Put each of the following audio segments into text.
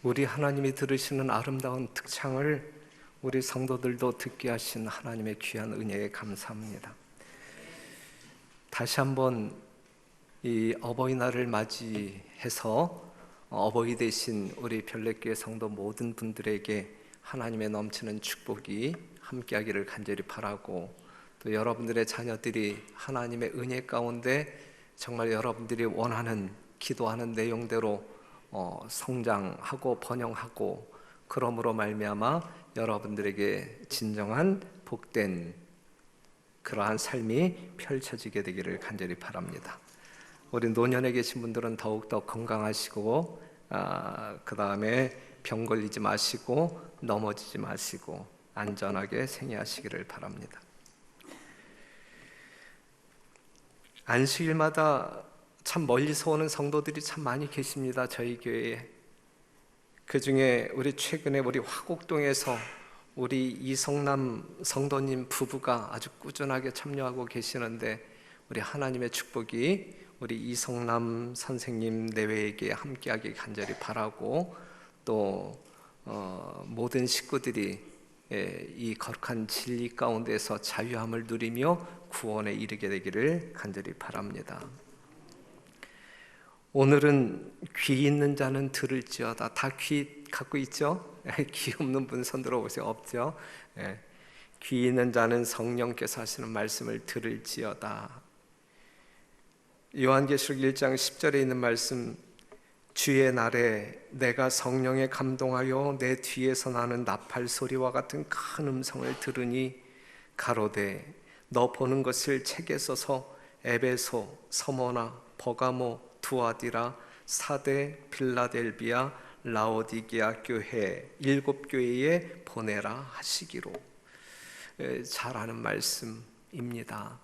우리 하나님이 들으시는 아름다운 특창을 우리 성도들도 듣게 하신 하나님의 귀한 은혜에 감사합니다. 다시 한번 이 어버이날을 맞이해서 어버이 되신 우리 별내교회 성도 모든 분들에게 하나님의 넘치는 축복이 함께하기를 간절히 바라고, 또 여러분들의 자녀들이 하나님의 은혜 가운데 정말 여러분들이 원하는 기도하는 내용대로 성장하고 번영하고, 그러므로 말미암아 여러분들에게 진정한 복된 그러한 삶이 펼쳐지게 되기를 간절히 바랍니다. 우리 노년에 계신 분들은 더욱더 건강하시고, 그 다음에 병 걸리지 마시고 넘어지지 마시고 안전하게 생애하시기를 바랍니다. 안식일마다 참 멀리서 오는 성도들이 참 많이 계십니다. 저희 교회에. 그 중에 우리 최근에 우리 화곡동에서 우리 이성남 성도님 부부가 아주 꾸준하게 참여하고 계시는데, 우리 하나님의 축복이 우리 이성남 선생님 내외에게 함께하기 간절히 바라고, 또 모든 식구들이 이 거룩한 진리 가운데서 자유함을 누리며 구원에 이르게 되기를 간절히 바랍니다. 오늘은 귀 있는 자는 들을지어다. 다 귀 갖고 있죠? 귀 없는 분 손 들어보세요. 없죠? 귀 있는 자는 성령께서 하시는 말씀을 들을지어다. 요한계시록 1장 10절에 있는 말씀, 주의 날에 내가 성령에 감동하여 내 뒤에서 나는 나팔 소리와 같은 큰 음성을 들으니 가로되 너 보는 것을 책에 써서 에베소, 서머나, 버가모, 두아디라, 사대, 빌라델비아, 라오디게아 교회 7교회에 보내라 하시기로. 잘 아는 말씀입니다.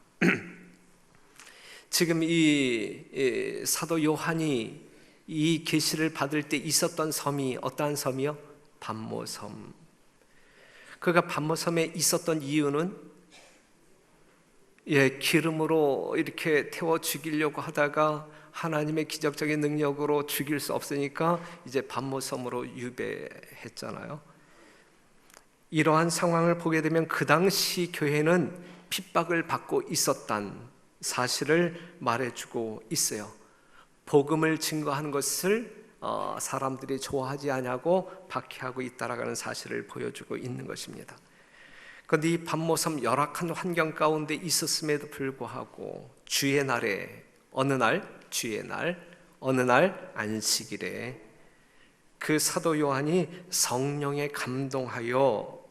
지금 이 사도 요한이 이 계시를 받을 때 있었던 섬이 어떠한 섬이요? 반모섬. 그가 반모섬에 있었던 이유는 기름으로 이렇게 태워 죽이려고 하다가 하나님의 기적적인 능력으로 죽일 수 없으니까 이제 반모섬으로 유배했잖아요. 이러한 상황을 보게 되면 그 당시 교회는 핍박을 받고 있었다는 사실을 말해주고 있어요. 복음을 증거하는 것을 사람들이 좋아하지 않냐고 박해하고 있다라는 사실을 보여주고 있는 것입니다. 그런데 이 반모섬 열악한 환경 가운데 있었음에도 불구하고 주의 날에 어느 날 안식일에 그 사도 요한이 성령에 감동하여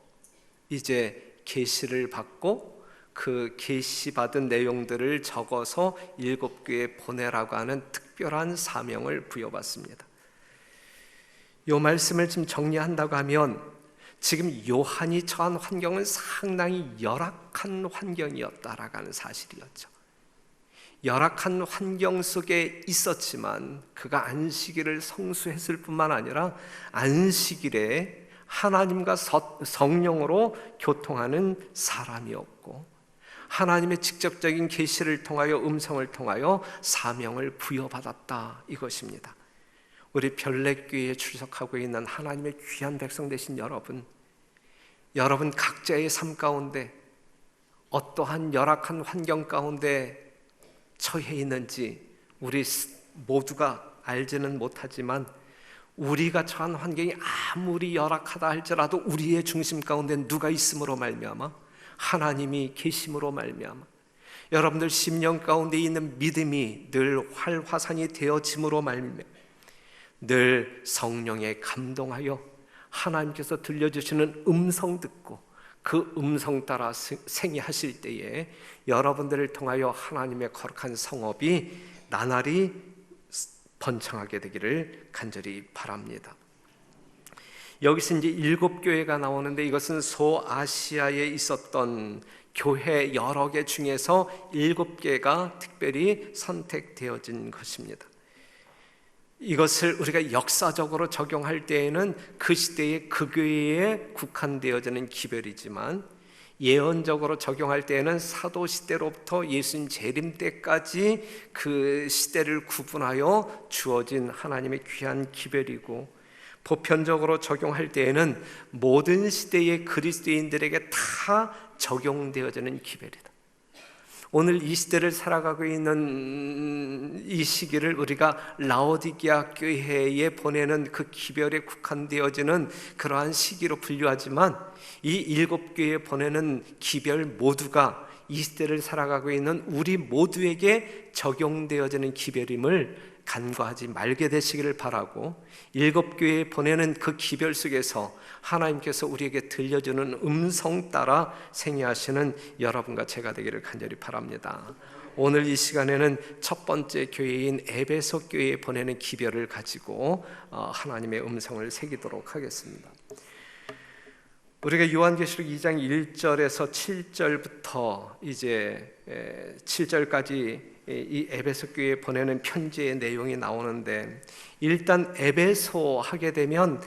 이제 계시를 받고, 그 계시받은 내용들을 적어서 7교회에 보내라고 하는 특별한 사명을 부여받습니다. 이 말씀을 지금 정리한다고 하면, 지금 요한이 처한 환경은 상당히 열악한 환경이었다라고 하는 사실이었죠. 열악한 환경 속에 있었지만 그가 안식일을 성수했을 뿐만 아니라 안식일에 하나님과 성령으로 교통하는 사람이었고, 하나님의 직접적인 계시를 통하여 음성을 통하여 사명을 부여받았다, 이것입니다. 우리 별내교회에 출석하고 있는 하나님의 귀한 백성 되신 여러분 각자의 삶 가운데 어떠한 열악한 환경 가운데 처해 있는지 우리 모두가 알지는 못하지만, 우리가 처한 환경이 아무리 열악하다 할지라도 우리의 중심 가운데 누가 있음으로 말미암아? 하나님이 계심으로 말미암아 여러분들 심령 가운데 있는 믿음이 늘 활화산이 되어짐으로 말미암아 늘 성령에 감동하여 하나님께서 들려주시는 음성 듣고 그 음성 따라 생애하실 때에 여러분들을 통하여 하나님의 거룩한 성업이 나날이 번창하게 되기를 간절히 바랍니다. 여기서 이제 7교회가 나오는데, 이것은 소아시아에 있었던 교회 여러 개 중에서 7개가 특별히 선택되어진 것입니다. 이것을 우리가 역사적으로 적용할 때에는 그 시대의 그 교회에 국한되어지는 기별이지만, 예언적으로 적용할 때에는 사도 시대로부터 예수님 재림 때까지 그 시대를 구분하여 주어진 하나님의 귀한 기별이고, 보편적으로 적용할 때에는 모든 시대의 그리스도인들에게 다 적용되어지는 기별이다. 오늘 이 시대를 살아가고 있는 이 시기를 우리가 라오디게아 교회에 보내는 그 기별에 국한되어지는 그러한 시기로 분류하지만, 이 7교회에 보내는 기별 모두가 이 시대를 살아가고 있는 우리 모두에게 적용되어지는 기별임을 간과하지 말게 되시기를 바라고, 7교회에 보내는 그 기별 속에서 하나님께서 우리에게 들려주는 음성 따라 생애하시는 여러분과 제가 되기를 간절히 바랍니다. 오늘 이 시간에는 첫 번째 교회인 에베소 교회에 보내는 기별을 가지고 하나님의 음성을 새기도록 하겠습니다. 우리가 요한계시록 2장 1절에서 7절부터 이제 7절까지 이 에베소 교회에 보내는 편지의 내용이 나오는데, 일단 에베소 하게 되면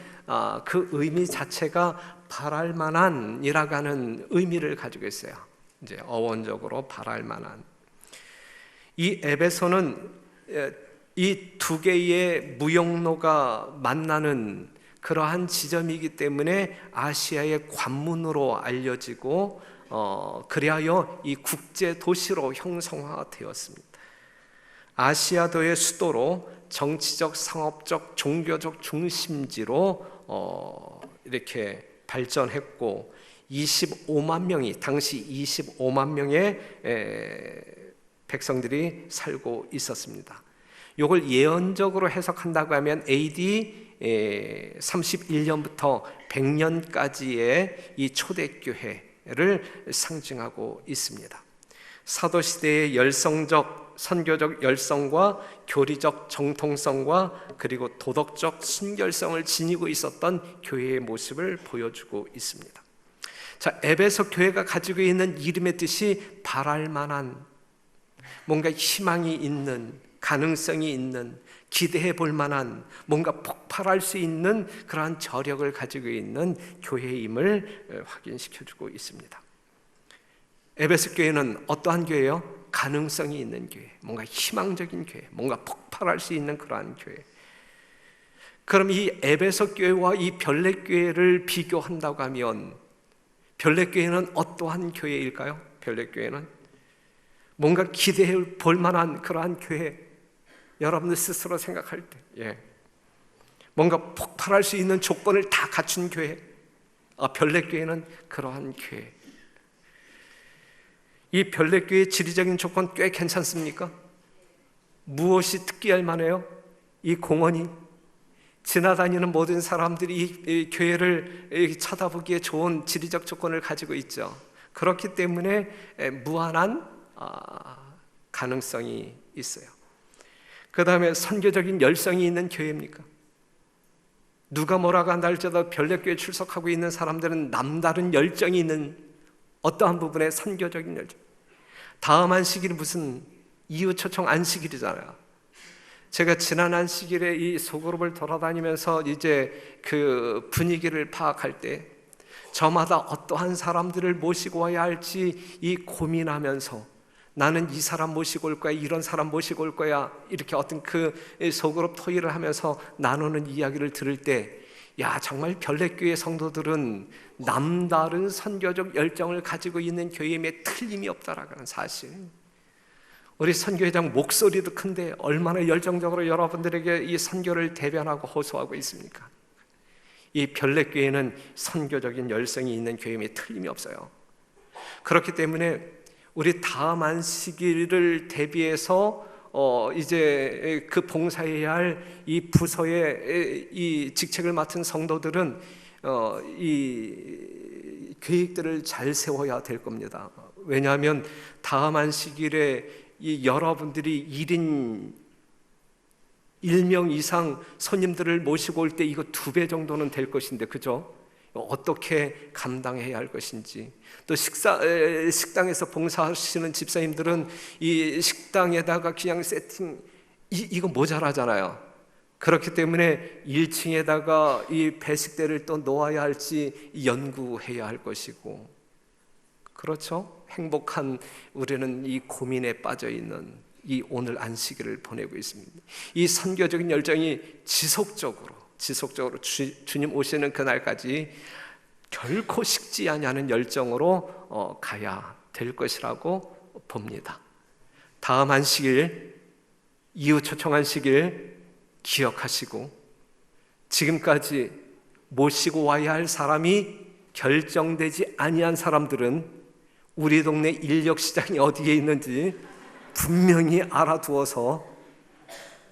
그 의미 자체가 바랄 만한이라고 하는 의미를 가지고 있어요. 이제 어원적으로 바랄 만한. 이 에베소는 이 두 개의 무역로가 만나는 그러한 지점이기 때문에 아시아의 관문으로 알려지고 그리하여 이 국제 도시로 형성화되었습니다. 아시아도의 수도로 정치적, 상업적, 종교적 중심지로 이렇게 발전했고, 25만 명이, 당시 25만 명의 백성들이 살고 있었습니다. 이걸 예언적으로 해석한다고 하면 AD 31년부터 100년까지의 이 초대교회를 상징하고 있습니다. 사도시대의 열성적, 선교적 열성과 교리적 정통성과 그리고 도덕적 순결성을 지니고 있었던 교회의 모습을 보여주고 있습니다. 자, 에베소 교회가 가지고 있는 이름의 뜻이 바랄 만한, 뭔가 희망이 있는, 가능성이 있는, 기대해 볼 만한, 뭔가 폭발할 수 있는 그러한 저력을 가지고 있는 교회임을 확인시켜주고 있습니다. 에베소 교회는 어떠한 교회요? 가능성이 있는 교회, 뭔가 희망적인 교회, 뭔가 폭발할 수 있는 그러한 교회. 그럼 이 에베소 교회와 이 별내교회를 비교한다고 하면 별내교회는 어떠한 교회일까요? 별내교회는 뭔가 기대해 볼 만한 그러한 교회, 여러분들 스스로 생각할 때 뭔가 폭발할 수 있는 조건을 다 갖춘 교회, 별내교회는 그러한 교회. 이 별내교회의 지리적인 조건 꽤 괜찮습니까? 무엇이 특기할 만해요? 이 공원이, 지나다니는 모든 사람들이 이 교회를 쳐다보기에 좋은 지리적 조건을 가지고 있죠. 그렇기 때문에 무한한 가능성이 있어요. 그 다음에 선교적인 열성이 있는 교회입니까? 누가 뭐라고 한다 할지라도 별내교회 출석하고 있는 사람들은 남다른 열정이 있는 어떠한 부분에 선교적인 열정. 다음 안식일이 무슨 이웃초청 안식일이잖아요. 제가 지난 안식일에 이 소그룹을 돌아다니면서 이제 그 분위기를 파악할 때 저마다 어떠한 사람들을 모시고 와야 할지 이 고민하면서, 나는 이 사람 모시고 올 거야, 이런 사람 모시고 올 거야, 이렇게 어떤 그 소그룹 토의를 하면서 나누는 이야기를 들을 때, 야, 정말 별내교회 성도들은 남다른 선교적 열정을 가지고 있는 교회임에 틀림이 없다라는 고하 사실. 우리 선교회장 목소리도 큰데 얼마나 열정적으로 여러분들에게 이 선교를 대변하고 호소하고 있습니까? 이 별내교회는 선교적인 열성이 있는 교회임에 틀림이 없어요. 그렇기 때문에 우리 다음 안식일을 대비해서 이제 그 봉사해야 할 이 부서의 이 직책을 맡은 성도들은 이 계획들을 잘 세워야 될 겁니다. 왜냐하면 다음 안식일에 이 여러분들이 1인 1명 이상 손님들을 모시고 올 때 이거 2배 정도는 될 것인데, 그죠? 어떻게 감당해야 할 것인지, 또 식당에서 봉사하시는 집사님들은 이 식당에다가 그냥 세팅, 이거 모자라잖아요. 그렇기 때문에 1층에다가 이 배식대를 또 놓아야 할지 연구해야 할 것이고, 그렇죠? 행복한 우리는 이 고민에 빠져 있는 이 오늘 안식일을 보내고 있습니다. 이 선교적인 열정이 지속적으로 지속적으로 주님 오시는 그날까지 결코 식지 아니하는 열정으로 가야 될 것이라고 봅니다. 다음 안식일, 이후 초청 안식일 기억하시고, 지금까지 모시고 와야 할 사람이 결정되지 아니한 사람들은 우리 동네 인력시장이 어디에 있는지 분명히 알아두어서,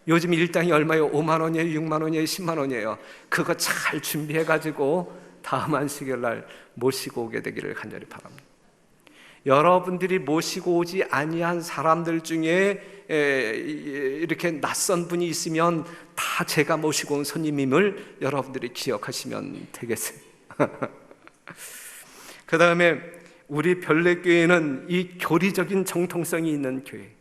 요즘 일당이 얼마예요? 5만 원이에요? 6만 원이에요? 10만 원이에요? 그거 잘 준비해가지고 다음 안식일 날 모시고 오게 되기를 간절히 바랍니다. 여러분들이 모시고 오지 아니한 사람들 중에 이렇게 낯선 분이 있으면 다 제가 모시고 온 손님임을 여러분들이 기억하시면 되겠어요. 그 다음에 우리 별내교회는 이 교리적인 정통성이 있는 교회,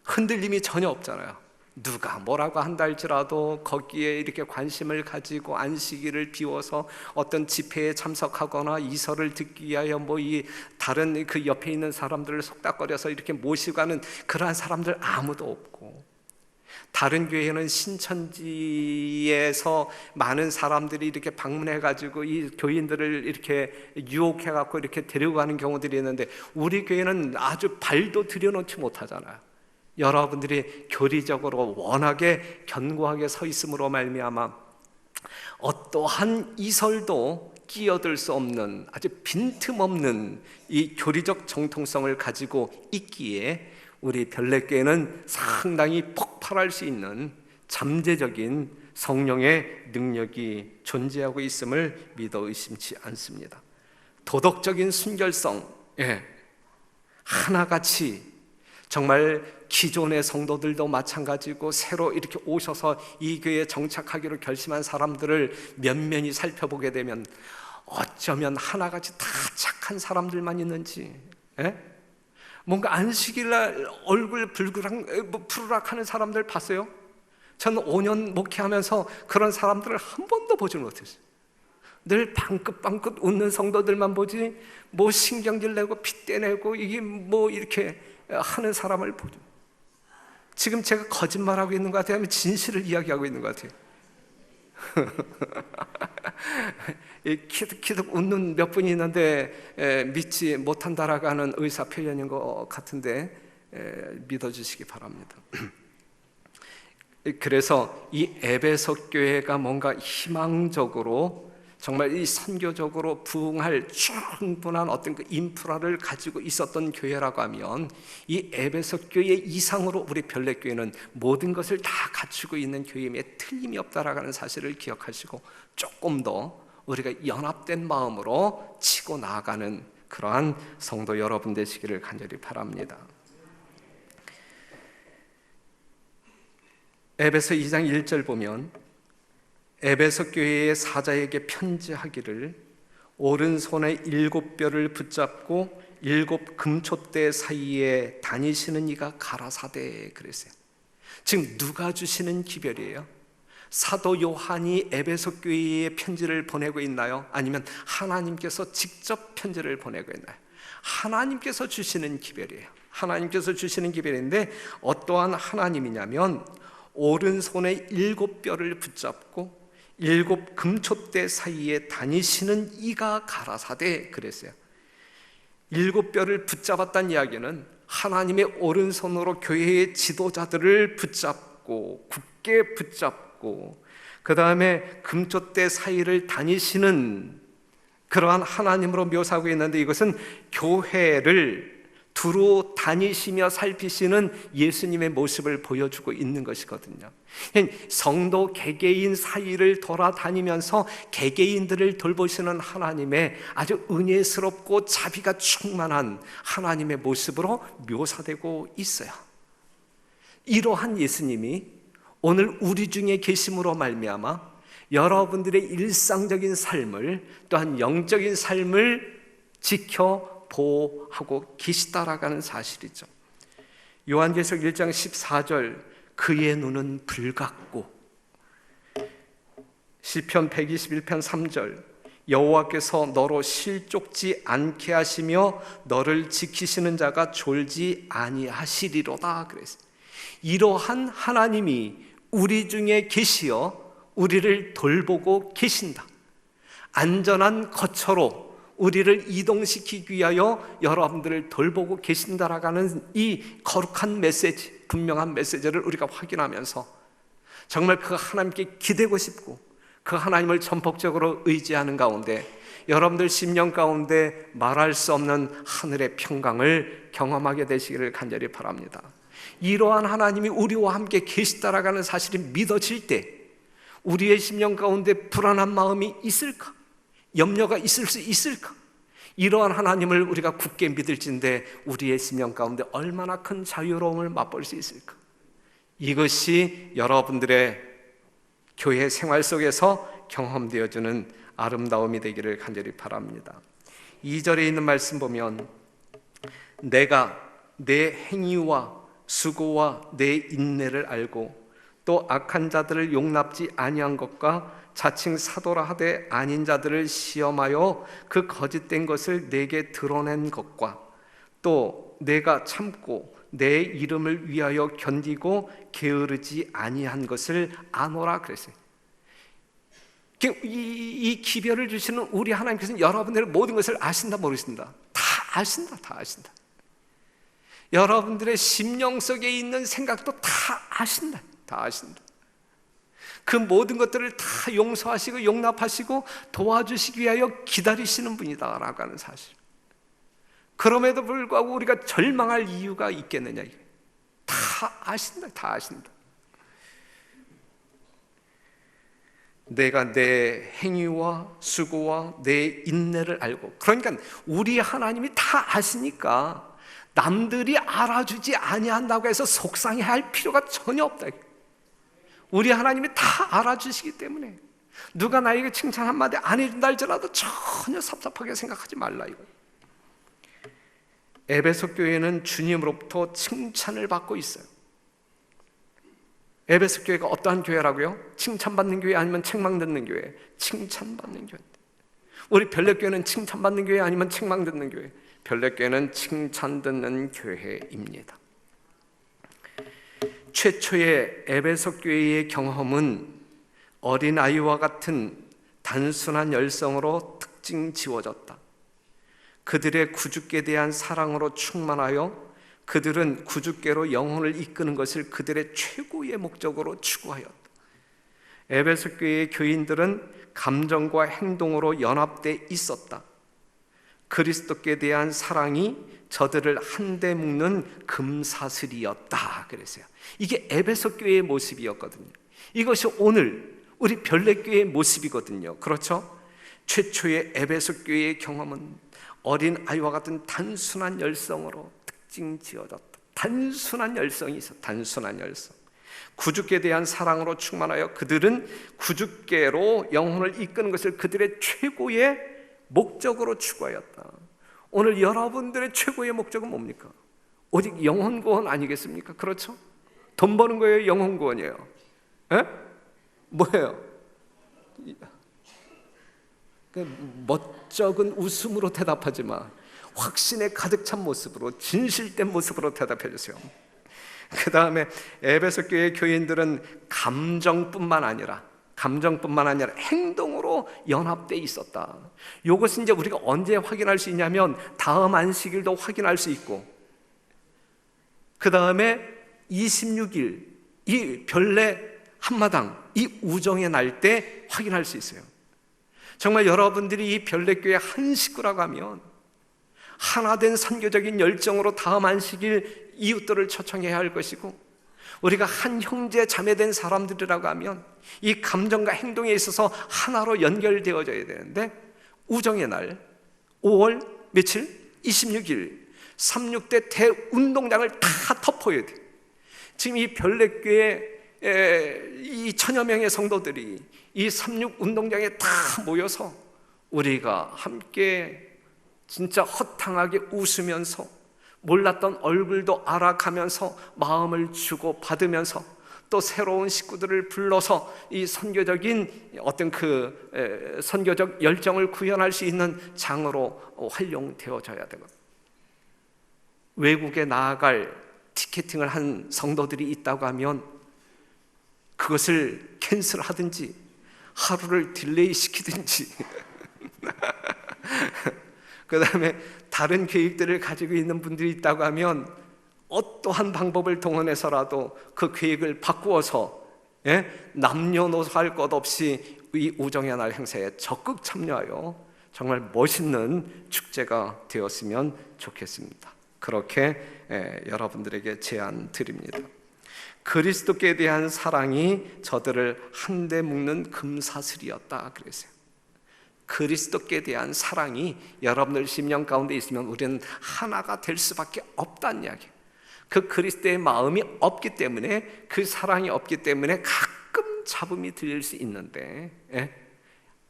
흔들림이 전혀 없잖아요. 누가 뭐라고 한다 할지라도 거기에 이렇게 관심을 가지고 안식일을 비워서 어떤 집회에 참석하거나 이설을 듣기 위하여 이 다른 그 옆에 있는 사람들을 속닥거려서 이렇게 모시고 가는 그러한 사람들 아무도 없고, 다른 교회는 신천지에서 많은 사람들이 이렇게 방문해가지고 이 교인들을 이렇게 유혹해갖고 이렇게 데리고 가는 경우들이 있는데, 우리 교회는 아주 발도 들여놓지 못하잖아요. 여러분들이 교리적으로 워낙에 견고하게 서 있음으로 말미암아 어떠한 이설도 끼어들 수 없는 아주 빈틈없는 이 교리적 정통성을 가지고 있기에 우리 별내교회는 상당히 폭발할 수 있는 잠재적인 성령의 능력이 존재하고 있음을 믿어 의심치 않습니다. 도덕적인 순결성, 하나같이 정말 기존의 성도들도 마찬가지고 새로 이렇게 오셔서 이 교회에 정착하기로 결심한 사람들을 면면히 살펴보게 되면 어쩌면 하나같이 다 착한 사람들만 있는지, 뭔가 안식일날 얼굴 푸르락 하는 사람들 봤어요? 저는 5년 목회하면서 그런 사람들을 한 번도 보지 못했어요. 늘 방긋방긋 웃는 성도들만 보지, 신경질 내고 핏대 내고 이게 이렇게 하는 사람을 보죠. 지금 제가 거짓말하고 있는 것 같아요? 아니면 진실을 이야기하고 있는 것 같아요? 키득키득 웃는 몇 분이 있는데 믿지 못한다라고 하는 의사 표현인 것 같은데 믿어주시기 바랍니다. 그래서 이 에베소 교회가 뭔가 희망적으로 정말 이 선교적으로 부흥할 충분한 어떤 그 인프라를 가지고 있었던 교회라고 하면, 이 에베소 교회 이상으로 우리 별내교회는 모든 것을 다 갖추고 있는 교회임에 틀림이 없다라고 하는 사실을 기억하시고, 조금 더 우리가 연합된 마음으로 치고 나아가는 그러한 성도 여러분 되시기를 간절히 바랍니다. 에베소 2장 1절 보면, 에베소 교회의 사자에게 편지하기를 오른손에 7뼈를 붙잡고 7 금촛대 사이에 다니시는 이가 가라사대 그랬어요. 지금 누가 주시는 기별이에요? 사도 요한이 에베소 교회에 편지를 보내고 있나요? 아니면 하나님께서 직접 편지를 보내고 있나요? 하나님께서 주시는 기별이에요. 하나님께서 주시는 기별인데, 어떠한 하나님이냐면 오른손에 7뼈를 붙잡고 7 금촛대 사이에 다니시는 이가 가라사대 그랬어요. 7뼈를 붙잡았다는 이야기는 하나님의 오른손으로 교회의 지도자들을 붙잡고 굳게 붙잡고 그 다음에 금촛대 사이를 다니시는 그러한 하나님으로 묘사하고 있는데, 이것은 교회를 두루 다니시며 살피시는 예수님의 모습을 보여주고 있는 것이거든요. 성도 개개인 사이를 돌아다니면서 개개인들을 돌보시는 하나님의 아주 은혜스럽고 자비가 충만한 하나님의 모습으로 묘사되고 있어요. 이러한 예수님이 오늘 우리 중에 계심으로 말미암아 여러분들의 일상적인 삶을, 또한 영적인 삶을 지켜 보호하고 계시다라고 하는 사실이죠. 요한계시록 1장 14절, 그의 눈은 불같고, 시편 121편 3절, 여호와께서 너로 실족지 않게 하시며 너를 지키시는 자가 졸지 아니하시리로다 그랬어요. 이러한 하나님이 우리 중에 계시어 우리를 돌보고 계신다. 안전한 거처로 우리를 이동시키기 위하여 여러분들을 돌보고 계신다라고 하는 이 거룩한 메시지, 분명한 메시지를 우리가 확인하면서 정말 그 하나님께 기대고 싶고 그 하나님을 전폭적으로 의지하는 가운데 여러분들 심령 가운데 말할 수 없는 하늘의 평강을 경험하게 되시기를 간절히 바랍니다. 이러한 하나님이 우리와 함께 계시다라고 하는 사실이 믿어질 때 우리의 심령 가운데 불안한 마음이 있을까? 염려가 있을 수 있을까? 이러한 하나님을 우리가 굳게 믿을진데 우리의 심령 가운데 얼마나 큰 자유로움을 맛볼 수 있을까? 이것이 여러분들의 교회 생활 속에서 경험되어지는 아름다움이 되기를 간절히 바랍니다. 2절에 있는 말씀 보면 내가 내 행위와 수고와 내 인내를 알고 또 악한 자들을 용납지 아니한 것과 자칭 사도라 하되 아닌 자들을 시험하여 그 거짓된 것을 내게 드러낸 것과 또 내가 참고 내 이름을 위하여 견디고 게으르지 아니한 것을 아노라 그랬어요. 이 기별을 주시는 우리 하나님께서는 여러분들의 모든 것을 아신다 모르신다? 다 아신다, 다 아신다. 여러분들의 심령 속에 있는 생각도 다 아신다, 다 아신다. 그 모든 것들을 다 용서하시고 용납하시고 도와주시기 위하여 기다리시는 분이다라고 하는 사실. 그럼에도 불구하고 우리가 절망할 이유가 있겠느냐? 다 아신다, 다 아신다. 내가 내 행위와 수고와 내 인내를 알고, 그러니까 우리 하나님이 다 아시니까 남들이 알아주지 아니한다고 해서 속상해할 필요가 전혀 없다. 우리 하나님이 다 알아주시기 때문에 누가 나에게 칭찬 한마디 안 해준다 할지라도 전혀 섭섭하게 생각하지 말라 이거. 에베소 교회는 주님으로부터 칭찬을 받고 있어요. 에베소 교회가 어떠한 교회라고요? 칭찬받는 교회 아니면 책망 듣는 교회? 칭찬받는 교회. 우리 별내교회는 칭찬받는 교회 아니면 책망 듣는 교회? 별내교회는 칭찬 듣는 교회입니다. 최초의 에베소 교회의 경험은 어린아이와 같은 단순한 열성으로 특징 지워졌다. 그들의 구주께 대한 사랑으로 충만하여 그들은 구주께로 영혼을 이끄는 것을 그들의 최고의 목적으로 추구하였다. 에베소 교회의 교인들은 감정과 행동으로 연합돼 있었다. 그리스도께 대한 사랑이 저들을 한데 묶는 금사슬이었다 그랬어요. 이게 에베소 교회의 모습이었거든요. 이것이 오늘 우리 별내교회의 모습이거든요. 그렇죠? 최초의 에베소 교회의 경험은 어린 아이와 같은 단순한 열성으로 특징 지어졌다. 단순한 열성이 있어. 단순한 열성. 구주께 대한 사랑으로 충만하여 그들은 구주께로 영혼을 이끄는 것을 그들의 최고의 목적으로 추구하였다. 오늘 여러분들의 최고의 목적은 뭡니까? 오직 영혼 구원 아니겠습니까? 그렇죠? 돈 버는 거예요? 영혼 구원이에요? 에? 뭐예요? 멋쩍은 웃음으로 대답하지 마. 확신에 가득 찬 모습으로, 진실된 모습으로 대답해 주세요. 그 다음에 에베소 교회 교인들은 감정뿐만 아니라 행동으로 연합되어 있었다. 이것은 이제 우리가 언제 확인할 수 있냐면 다음 안식일도 확인할 수 있고, 그 다음에 26일 이 별내 한마당 이 우정의 날 때 확인할 수 있어요. 정말 여러분들이 이 별내교회 한 식구라고 하면 하나된 선교적인 열정으로 다음 안식일 이웃들을 초청해야 할 것이고, 우리가 한 형제 자매된 사람들이라고 하면 이 감정과 행동에 있어서 하나로 연결되어져야 되는데, 우정의 날 5월 며칠? 26일 36대 대운동장을 다 덮어야 돼. 지금 이 별내교회 이 천여 명의 성도들이 이 36 운동장에 다 모여서 우리가 함께 진짜 허탕하게 웃으면서 몰랐던 얼굴도 알아가면서 마음을 주고 받으면서 또 새로운 식구들을 불러서 이 선교적인 어떤 그 선교적 열정을 구현할 수 있는 장으로 활용되어져야 되거든요. 외국에 나아갈 티켓팅을 한 성도들이 있다고 하면 그것을 캔슬하든지 하루를 딜레이 시키든지 그 다음에 다른 계획들을 가지고 있는 분들이 있다고 하면 어떠한 방법을 동원해서라도 그 계획을 바꾸어서 남녀노소 할 것 없이 이 우정의 날 행사에 적극 참여하여 정말 멋있는 축제가 되었으면 좋겠습니다. 그렇게 여러분들에게 제안 드립니다. 그리스도께 대한 사랑이 저들을 한데 묶는 금사슬이었다 그랬어요. 그리스도께 대한 사랑이 여러분들 심령 가운데 있으면 우리는 하나가 될 수밖에 없다는 이야기예요. 그 그리스도의 마음이 없기 때문에, 그 사랑이 없기 때문에 가끔 잡음이 들릴 수 있는데,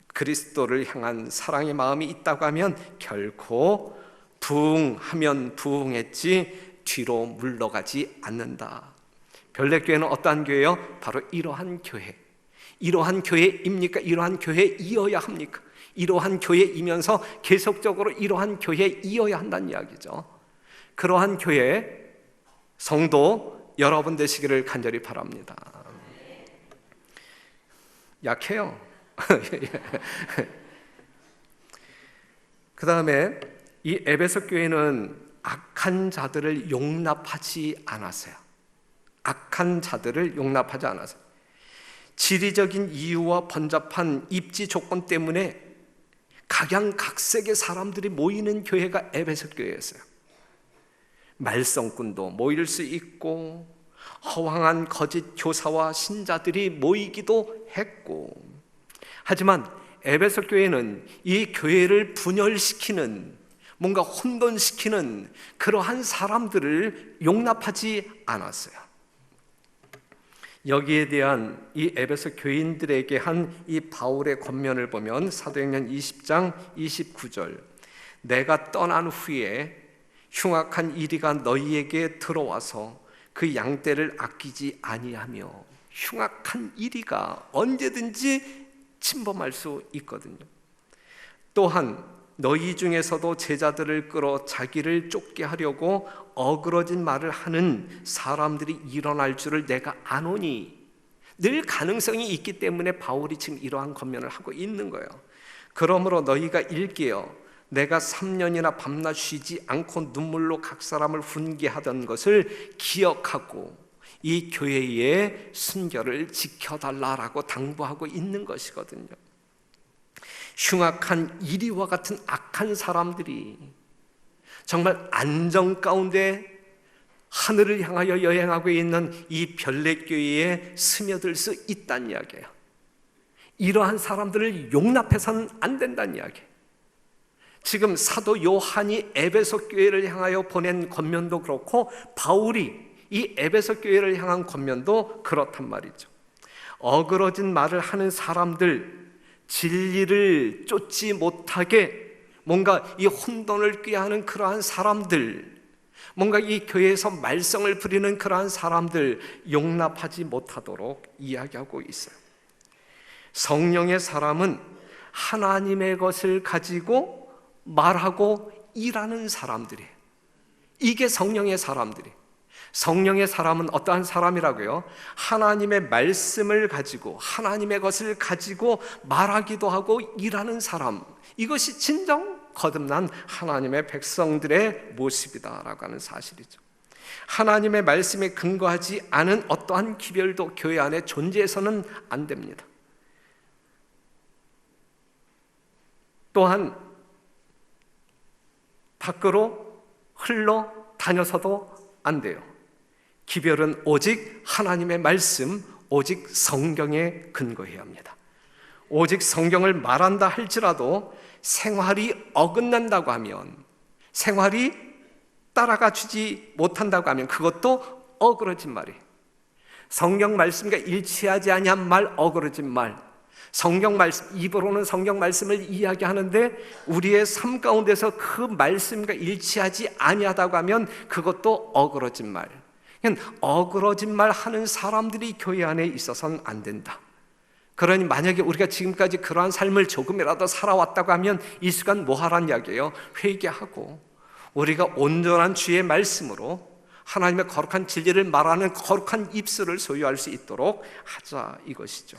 그리스도를 향한 사랑의 마음이 있다고 하면 결코 부흥하면 부흥했지 뒤로 물러가지 않는다. 별내교회는 어떠한 교회요? 바로 이러한 교회. 이러한 교회입니까? 이러한 교회이어야 합니까? 이러한 교회이면서 계속적으로 이러한 교회이어야 한다는 이야기죠. 그러한 교회 성도 여러분 되시기를 간절히 바랍니다. 약해요. 그 다음에 이 에베소 교회는 악한 자들을 용납하지 않았어요. 악한 자들을 용납하지 않았어요. 지리적인 이유와 번잡한 입지 조건 때문에 각양각색의 사람들이 모이는 교회가 에베소 교회였어요. 말썽꾼도 모일 수 있고 허황한 거짓 교사와 신자들이 모이기도 했고, 하지만 에베소 교회는 이 교회를 분열시키는, 뭔가 혼돈시키는 그러한 사람들을 용납하지 않았어요. 여기에 대한 이 에베소 교인들에게 한 이 바울의 권면을 보면 사도행전 20장 29절, 내가 떠난 후에 흉악한 이리가 너희에게 들어와서 그 양떼를 아끼지 아니하며, 흉악한 이리가 언제든지 침범할 수 있거든요. 또한 너희 중에서도 제자들을 끌어 자기를 쫓게 하려고 어그러진 말을 하는 사람들이 일어날 줄을 내가 아노니, 늘 가능성이 있기 때문에 바울이 지금 이러한 권면을 하고 있는 거예요. 그러므로 너희가 일깨어 내가 3년이나 밤낮 쉬지 않고 눈물로 각 사람을 훈계하던 것을 기억하고 이 교회의 순결을 지켜달라라고 당부하고 있는 것이거든요. 흉악한 이리와 같은 악한 사람들이 정말 안정 가운데 하늘을 향하여 여행하고 있는 이 별내교회에 스며들 수 있다는 이야기예요. 이러한 사람들을 용납해서는 안 된다는 이야기예요. 지금 사도 요한이 에베소 교회를 향하여 보낸 권면도 그렇고, 바울이 이 에베소 교회를 향한 권면도 그렇단 말이죠. 어그러진 말을 하는 사람들, 진리를 쫓지 못하게 뭔가 이 혼돈을 꾀하는 그러한 사람들, 뭔가 이 교회에서 말썽을 부리는 그러한 사람들 용납하지 못하도록 이야기하고 있어요. 성령의 사람은 하나님의 것을 가지고 말하고 일하는 사람들이에요. 이게 성령의 사람들이에요. 성령의 사람은 어떠한 사람이라고요? 하나님의 말씀을 가지고 하나님의 것을 가지고 말하기도 하고 일하는 사람, 이것이 진정 거듭난 하나님의 백성들의 모습이다라고 하는 사실이죠. 하나님의 말씀에 근거하지 않은 어떠한 기별도 교회 안에 존재해서는 안 됩니다. 또한 밖으로 흘러 다녀서도 안 돼요. 기별은 오직 하나님의 말씀, 오직 성경에 근거해야 합니다. 오직 성경을 말한다 할지라도 생활이 어긋난다고 하면, 생활이 따라가 주지 못한다고 하면 그것도 어그러진 말이에요. 성경 말씀과 일치하지 아니한 말, 어그러진 말. 성경 말씀, 입으로는 성경 말씀을 이야기하는데 우리의 삶 가운데서 그 말씀과 일치하지 아니하다고 하면 그것도 어그러진 말. 어그러진 말 하는 사람들이 교회 안에 있어서는 안 된다. 그러니 만약에 우리가 지금까지 그러한 삶을 조금이라도 살아왔다고 하면 이 시간 뭐 하라는 이야기예요? 회개하고 우리가 온전한 주의 말씀으로 하나님의 거룩한 진리를 말하는 거룩한 입술을 소유할 수 있도록 하자, 이것이죠.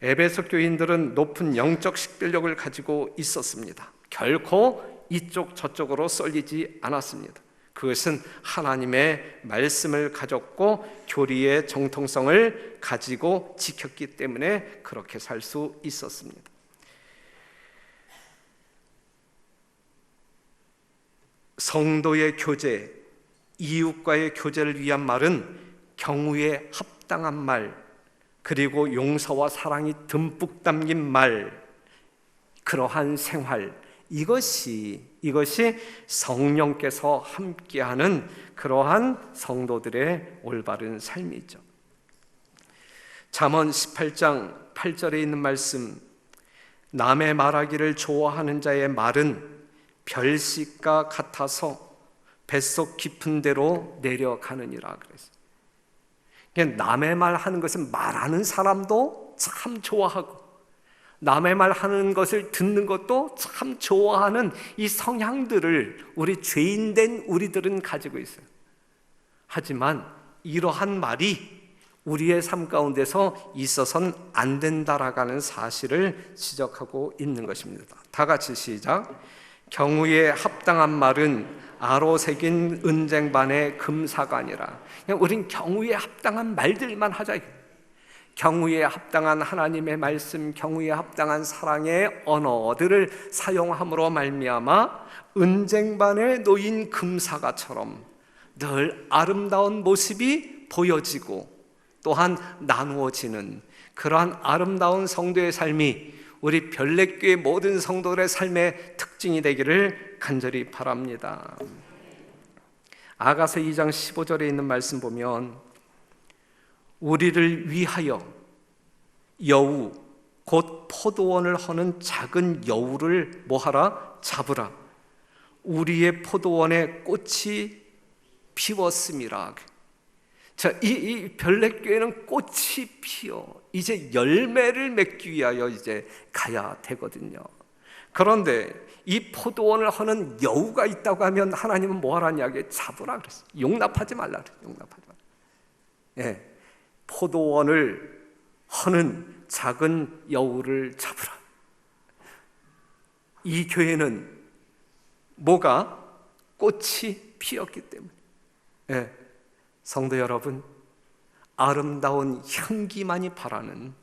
에베소 교인들은 높은 영적 식별력을 가지고 있었습니다. 결코 이쪽 저쪽으로 쏠리지 않았습니다. 그것은 하나님의 말씀을 가졌고 교리의 정통성을 가지고 지켰기 때문에 그렇게 살 수 있었습니다. 성도의 교제, 이웃과의 교제를 위한 말은 경우에 합당한 말, 그리고 용서와 사랑이 듬뿍 담긴 말, 그러한 생활, 이것이 성령께서 함께하는 그러한 성도들의 올바른 삶이죠. 잠언 18장 8절에 있는 말씀, 남의 말하기를 좋아하는 자의 말은 별식과 같아서 뱃속 깊은 데로 내려가느니라 그랬어요. 남의 말 하는 것은 말하는 사람도 참 좋아하고 남의 말 하는 것을 듣는 것도 참 좋아하는 이 성향들을 우리 죄인된 우리들은 가지고 있어요. 하지만 이러한 말이 우리의 삶 가운데서 있어서는 안 된다라는 사실을 지적하고 있는 것입니다. 다 같이 시작. 경우에 합당한 말은 아로 새긴 은쟁반의 금사관이라. 그냥 우린 경우에 합당한 말들만 하자. 경우에 합당한 하나님의 말씀, 경우에 합당한 사랑의 언어들을 사용함으로 말미암아 은쟁반에 놓인 금사과처럼 늘 아름다운 모습이 보여지고 또한 나누어지는 그러한 아름다운 성도의 삶이 우리 별내교회 모든 성도들의 삶의 특징이 되기를 간절히 바랍니다. 아가서 2장 15절에 있는 말씀 보면 우리를 위하여 여우 곧 포도원을 허는 작은 여우를 뭐하라? 잡으라. 우리의 포도원에 꽃이 피웠음이라. 자, 이 별내교회는 꽃이 피어 이제 열매를 맺기 위하여 이제 가야 되거든요. 그런데 이 포도원을 허는 여우가 있다고 하면 하나님은 뭐 하라는 이야기에 잡으라 그랬어요. 용납하지 말라 그랬어요. 용납하지 말라. 예, 포도원을 허는 작은 여우를 잡으라. 이 교회는 뭐가? 꽃이 피었기 때문에. 예, 성도 여러분, 아름다운 향기만이 바라는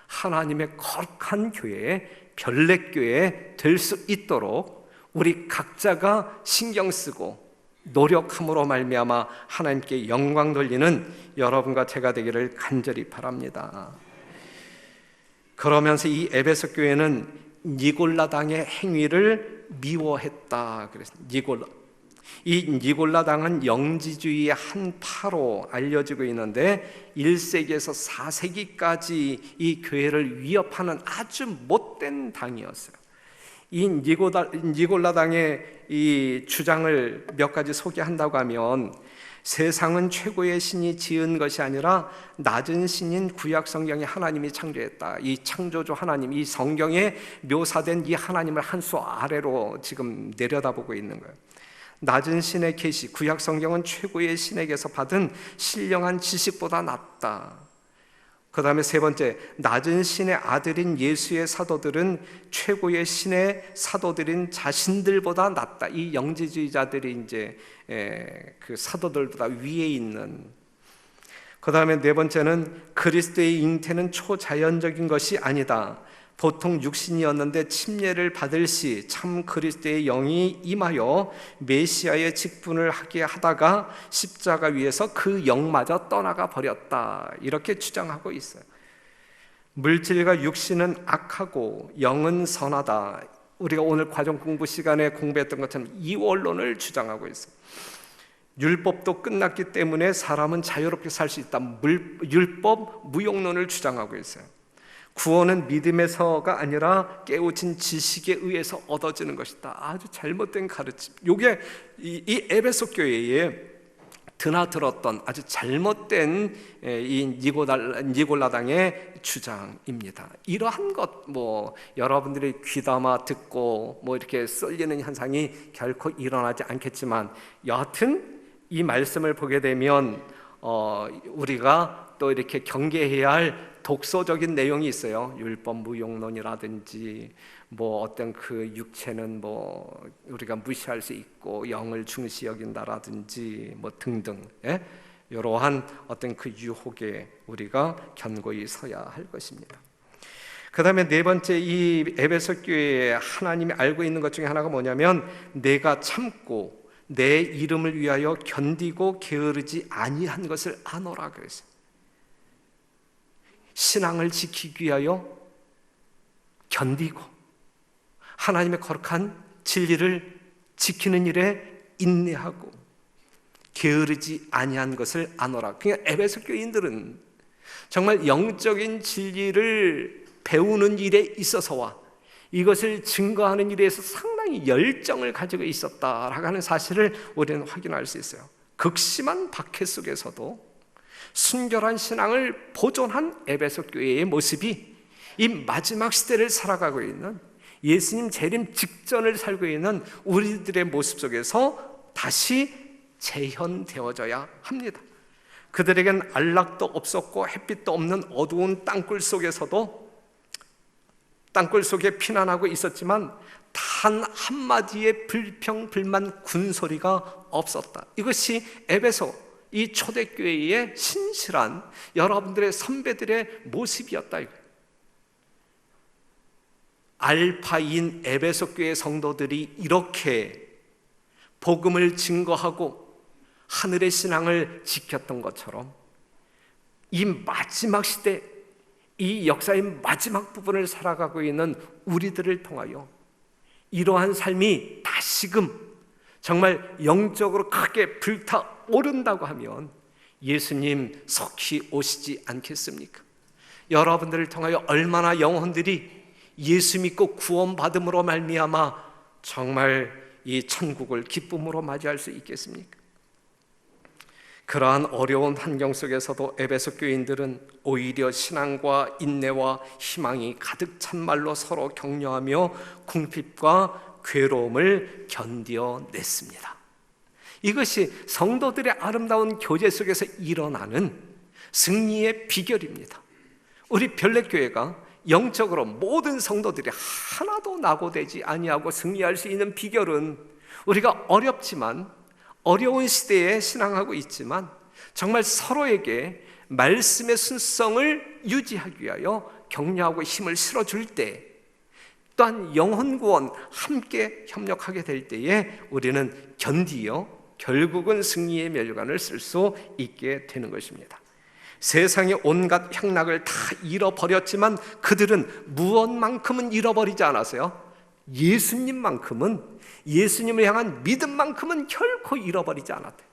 하나님의 거룩한 교회, 별내교회 될 수 있도록 우리 각자가 신경 쓰고 노력함으로 말미암아 하나님께 영광 돌리는 여러분과 제가 되기를 간절히 바랍니다. 그러면서 이 에베소 교회는 니골라당의 행위를 미워했다 그랬습니다. 이 니골라당은 영지주의의 한파로 알려지고 있는데 1세기에서 4세기까지 이 교회를 위협하는 아주 못된 당이었어요. 이 니골라당의 이 주장을 몇 가지 소개한다고 하면 세상은 최고의 신이 지은 것이 아니라 낮은 신인 구약 성경에 하나님이 창조했다. 이 창조주 하나님, 이 성경에 묘사된 이 하나님을 한 수 아래로 지금 내려다보고 있는 거예요. 낮은 신의 계시, 구약 성경은 최고의 신에게서 받은 신령한 지식보다 낫다. 그 다음에 세 번째, 낮은 신의 아들인 예수의 사도들은 최고의 신의 사도들인 자신들보다 낫다. 이 영지주의자들이 이제 그 사도들보다 위에 있는. 그 다음에 네 번째는 그리스도의 잉태는 초자연적인 것이 아니다. 보통 육신이었는데 침례를 받을 시 참 그리스도의 영이 임하여 메시아의 직분을 하게 하다가 십자가 위에서 그 영마저 떠나가 버렸다. 이렇게 주장하고 있어요. 물질과 육신은 악하고 영은 선하다. 우리가 오늘 과정 공부 시간에 공부했던 것처럼 이 원론을 주장하고 있어요. 율법도 끝났기 때문에 사람은 자유롭게 살 수 있다. 율법 무용론을 주장하고 있어요. 구원은 믿음에서가 아니라 깨우친 지식에 의해서 얻어지는 것이다. 아주 잘못된 가르침. 이게 이 에베소 교회에 드나들었던 아주 잘못된 이 니골라당의 주장입니다. 이러한 것 여러분들이 귀담아 듣고 이렇게 쏠리는 현상이 결코 일어나지 않겠지만 여하튼 이 말씀을 보게 되면 우리가 또 이렇게 경계해야 할 독소적인 내용이 있어요. 율법 무용론이라든지 뭐 어떤 그 육체는 뭐 우리가 무시할 수 있고 영을 중시 여긴다라든지 뭐 등등, 예? 이러한 어떤 그 유혹에 우리가 견고히 서야 할 것입니다. 그 다음에 네 번째, 이 에베소 교회에 하나님이 알고 있는 것 중에 하나가 뭐냐면 내가 참고 내 이름을 위하여 견디고 게으르지 아니한 것을 아노라 그랬어요. 신앙을 지키기 위하여 견디고 하나님의 거룩한 진리를 지키는 일에 인내하고 게으르지 아니한 것을 아노라. 그러니까 에베소 교인들은 정말 영적인 진리를 배우는 일에 있어서와 이것을 증거하는 일에서 상당히 열정을 가지고 있었다라고 하는 사실을 우리는 확인할 수 있어요. 극심한 박해 속에서도 순결한 신앙을 보존한 에베소 교회의 모습이 이 마지막 시대를 살아가고 있는 예수님 재림 직전을 살고 있는 우리들의 모습 속에서 다시 재현되어져야 합니다. 그들에겐 안락도 없었고 햇빛도 없는 어두운 땅굴 속에서도 땅굴 속에 피난하고 있었지만 단 한마디의 불평, 불만, 군소리가 없었다. 이것이 에베소 이 초대교회의 신실한 여러분들의 선배들의 모습이었다. 알파인 에베소 교회 성도들이 이렇게 복음을 증거하고 하늘의 신앙을 지켰던 것처럼 이 마지막 시대, 이 역사의 마지막 부분을 살아가고 있는 우리들을 통하여 이러한 삶이 다시금 정말 영적으로 크게 불타오른다고 하면 예수님 속히 오시지 않겠습니까? 여러분들을 통하여 얼마나 영혼들이 예수 믿고 구원받음으로 말미암아 정말 이 천국을 기쁨으로 맞이할 수 있겠습니까? 그러한 어려운 환경 속에서도 에베소 교인들은 오히려 신앙과 인내와 희망이 가득 찬 말로 서로 격려하며 궁핍과 괴로움을 견뎌냈습니다. 이것이 성도들의 아름다운 교제 속에서 일어나는 승리의 비결입니다. 우리 별내교회가 영적으로 모든 성도들이 하나도 낙오되지 아니하고 승리할 수 있는 비결은 우리가 어렵지만 어려운 시대에 신앙하고 있지만 정말 서로에게 말씀의 순성을 유지하기 위하여 격려하고 힘을 실어줄 때, 또한 영혼 구원 함께 협력하게 될 때에 우리는 견디어 결국은 승리의 멸관을 쓸 수 있게 되는 것입니다. 세상의 온갖 향락을 다 잃어버렸지만 그들은 무엇만큼은 잃어버리지 않았어요? 예수님만큼은, 예수님을 향한 믿음만큼은 결코 잃어버리지 않았대요.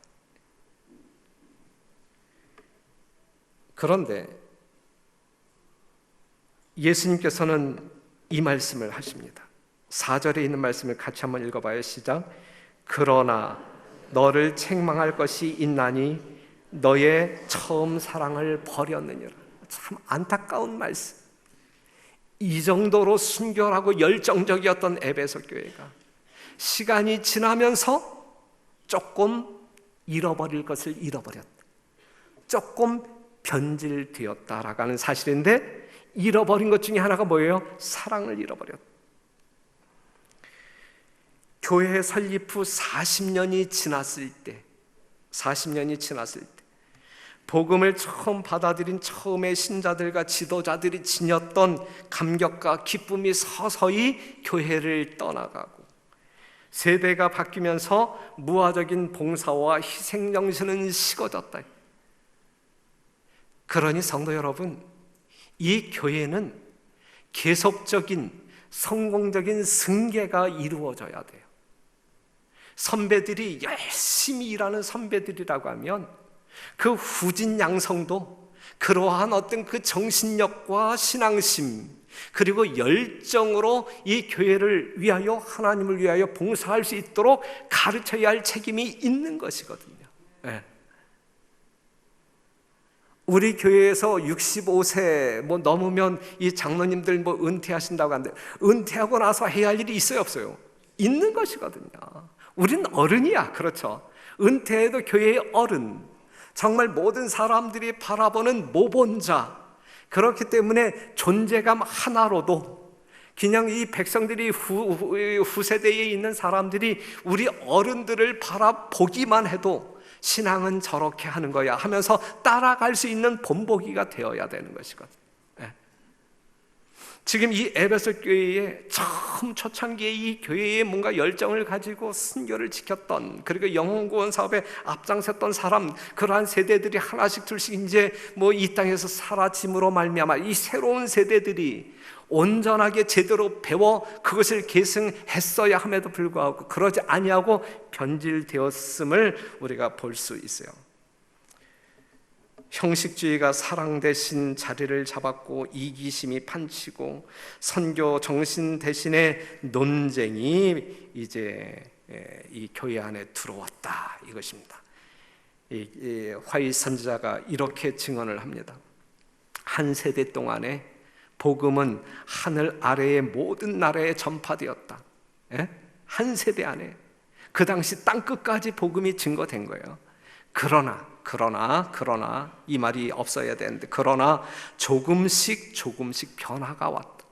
그런데 예수님께서는 이 말씀을 하십니다. 4절에 있는 말씀을 같이 한번 읽어봐요. 시작. 그러나 너를 책망할 것이 있나니 너의 처음 사랑을 버렸느니라. 참 안타까운 말씀. 이 정도로 순결하고 열정적이었던 에베소 교회가 시간이 지나면서 조금 잃어버릴 것을 잃어버렸다. 조금 변질되었다라고 하는 사실인데, 잃어버린 것 중에 하나가 뭐예요? 사랑을 잃어버렸다. 교회 설립 후 40년이 지났을 때, 복음을 처음 받아들인 처음의 신자들과 지도자들이 지녔던 감격과 기쁨이 서서히 교회를 떠나가고, 세대가 바뀌면서 무화적인 봉사와 희생정신은 식어졌다. 그러니 성도 여러분, 이 교회는 계속적인 성공적인 승계가 이루어져야 돼요. 선배들이 열심히 일하는 선배들이라고 하면 그 후진 양성도 그러한 어떤 그 정신력과 신앙심 그리고 열정으로 이 교회를 위하여, 하나님을 위하여 봉사할 수 있도록 가르쳐야 할 책임이 있는 것이거든요. 네. 우리 교회에서 65세 넘으면 이 장로님들 은퇴하신다고 하는데, 은퇴하고 나서 해야 할 일이 있어요, 없어요? 있는 것이거든요. 우리는 어른이야, 그렇죠? 은퇴해도 교회의 어른, 정말 모든 사람들이 바라보는 모본자, 그렇기 때문에 존재감 하나로도 그냥 이 백성들이 후세대에 있는 사람들이 우리 어른들을 바라보기만 해도 신앙은 저렇게 하는 거야 하면서 따라갈 수 있는 본보기가 되어야 되는 것이거든. 지금 이 에베소 교회에 처음 초창기에 이 교회에 뭔가 열정을 가지고 순교를 지켰던, 그리고 영혼구원 사업에 앞장섰던 사람, 그러한 세대들이 하나씩 둘씩 이제 뭐 이 땅에서 사라짐으로 말미암아 이 새로운 세대들이 온전하게 제대로 배워 그것을 계승했어야 함에도 불구하고 그러지 아니하고 변질되었음을 우리가 볼 수 있어요. 형식주의가 사랑 대신 자리를 잡았고, 이기심이 판치고, 선교 정신 대신에 논쟁이 이제 이 교회 안에 들어왔다, 이것입니다. 이 화이 선지자가 이렇게 증언을 합니다. 한 세대 동안에 복음은 하늘 아래의 모든 나라에 전파되었다. 한 세대 안에, 그 당시 땅 끝까지 복음이 증거된 거예요. 그러나 이 말이 없어야 되는데, 그러나 조금씩 변화가 왔다.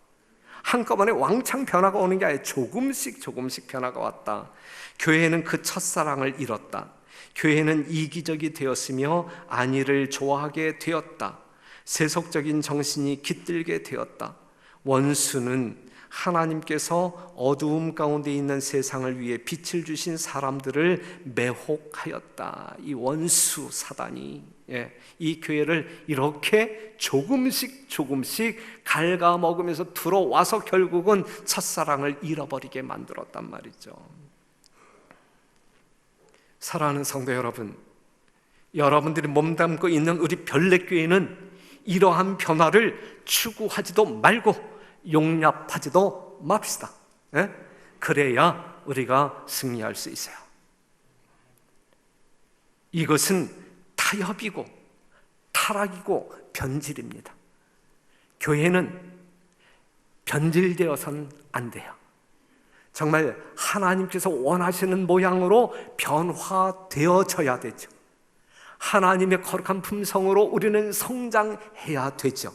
한꺼번에 왕창 변화가 오는 게 아니라 조금씩 변화가 왔다. 교회는 그 첫사랑을 잃었다. 교회는 이기적이 되었으며 안위를 좋아하게 되었다. 세속적인 정신이 깃들게 되었다. 원수는 하나님께서 어두움 가운데 있는 세상을 위해 빛을 주신 사람들을 매혹하였다. 이 원수 사단이 이 교회를 이렇게 조금씩 갉아먹으면서 들어와서 결국은 첫사랑을 잃어버리게 만들었단 말이죠. 사랑하는 성도 여러분, 여러분들이 몸담고 있는 우리 별내교회는 이러한 변화를 추구하지도 말고 용납하지도 맙시다. 그래야 우리가 승리할 수 있어요. 이것은 타협이고 타락이고 변질입니다. 교회는 변질되어서는 안 돼요. 정말 하나님께서 원하시는 모양으로 변화되어져야 되죠. 하나님의 거룩한 품성으로 우리는 성장해야 되죠.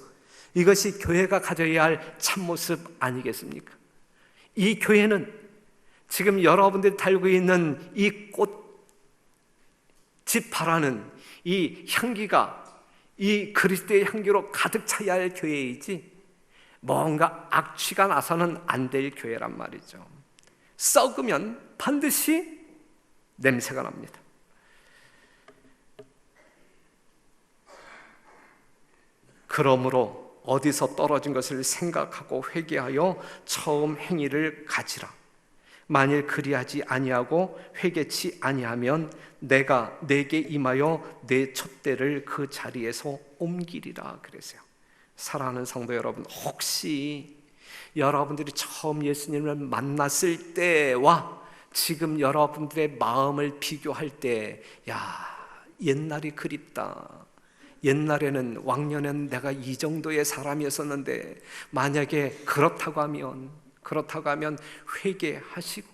이것이 교회가 가져야 할 참모습 아니겠습니까? 이 교회는 지금 여러분들이 달고 있는 이 꽃집 바라는 이 향기가 이 그리스도의 향기로 가득 차야 할 교회이지, 뭔가 악취가 나서는 안 될 교회란 말이죠. 썩으면 반드시 냄새가 납니다. 그러므로 어디서 떨어진 것을 생각하고 회개하여 처음 행위를 가지라. 만일 그리하지 아니하고 회개치 아니하면 내가 내게 임하여 내 촛대를 그 자리에서 옮기리라 그랬어요. 사랑하는 성도 여러분, 혹시 여러분들이 처음 예수님을 만났을 때와 지금 여러분들의 마음을 비교할 때, 옛날이 그립다, 옛날에는 왕년엔 내가 이 정도의 사람이었었는데, 만약에 그렇다고 하면 회개하시고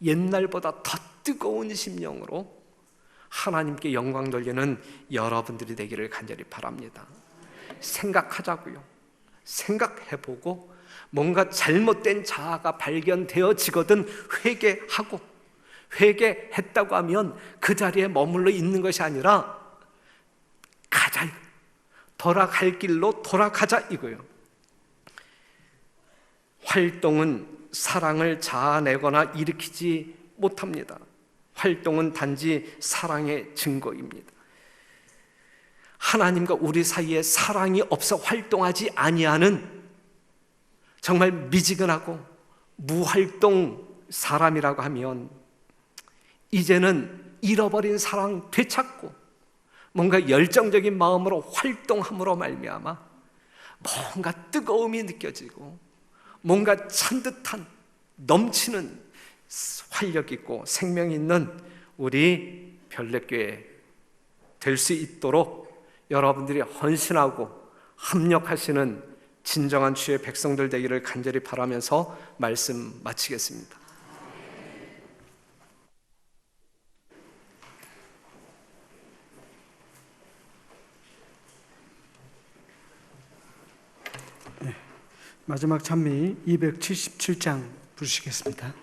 옛날보다 더 뜨거운 심령으로 하나님께 영광 돌리는 여러분들이 되기를 간절히 바랍니다. 생각하자고요. 생각해보고 뭔가 잘못된 자아가 발견되어지거든 회개하고, 회개했다고 하면 그 자리에 머물러 있는 것이 아니라 가자, 돌아갈 길로 돌아가자 이거예요. 활동은 사랑을 자아내거나 일으키지 못합니다. 활동은 단지 사랑의 증거입니다. 하나님과 우리 사이에 사랑이 없어 활동하지 아니하는 정말 미지근하고 무활동 사람이라고 하면, 이제는 잃어버린 사랑 되찾고 뭔가 열정적인 마음으로 활동함으로 말미암아 뭔가 뜨거움이 느껴지고 뭔가 찬듯한 넘치는 활력 있고 생명 있는 우리 별내교회 될 수 있도록 여러분들이 헌신하고 합력하시는 진정한 주의 백성들 되기를 간절히 바라면서 말씀 마치겠습니다. 마지막 찬미 277장 부르시겠습니다.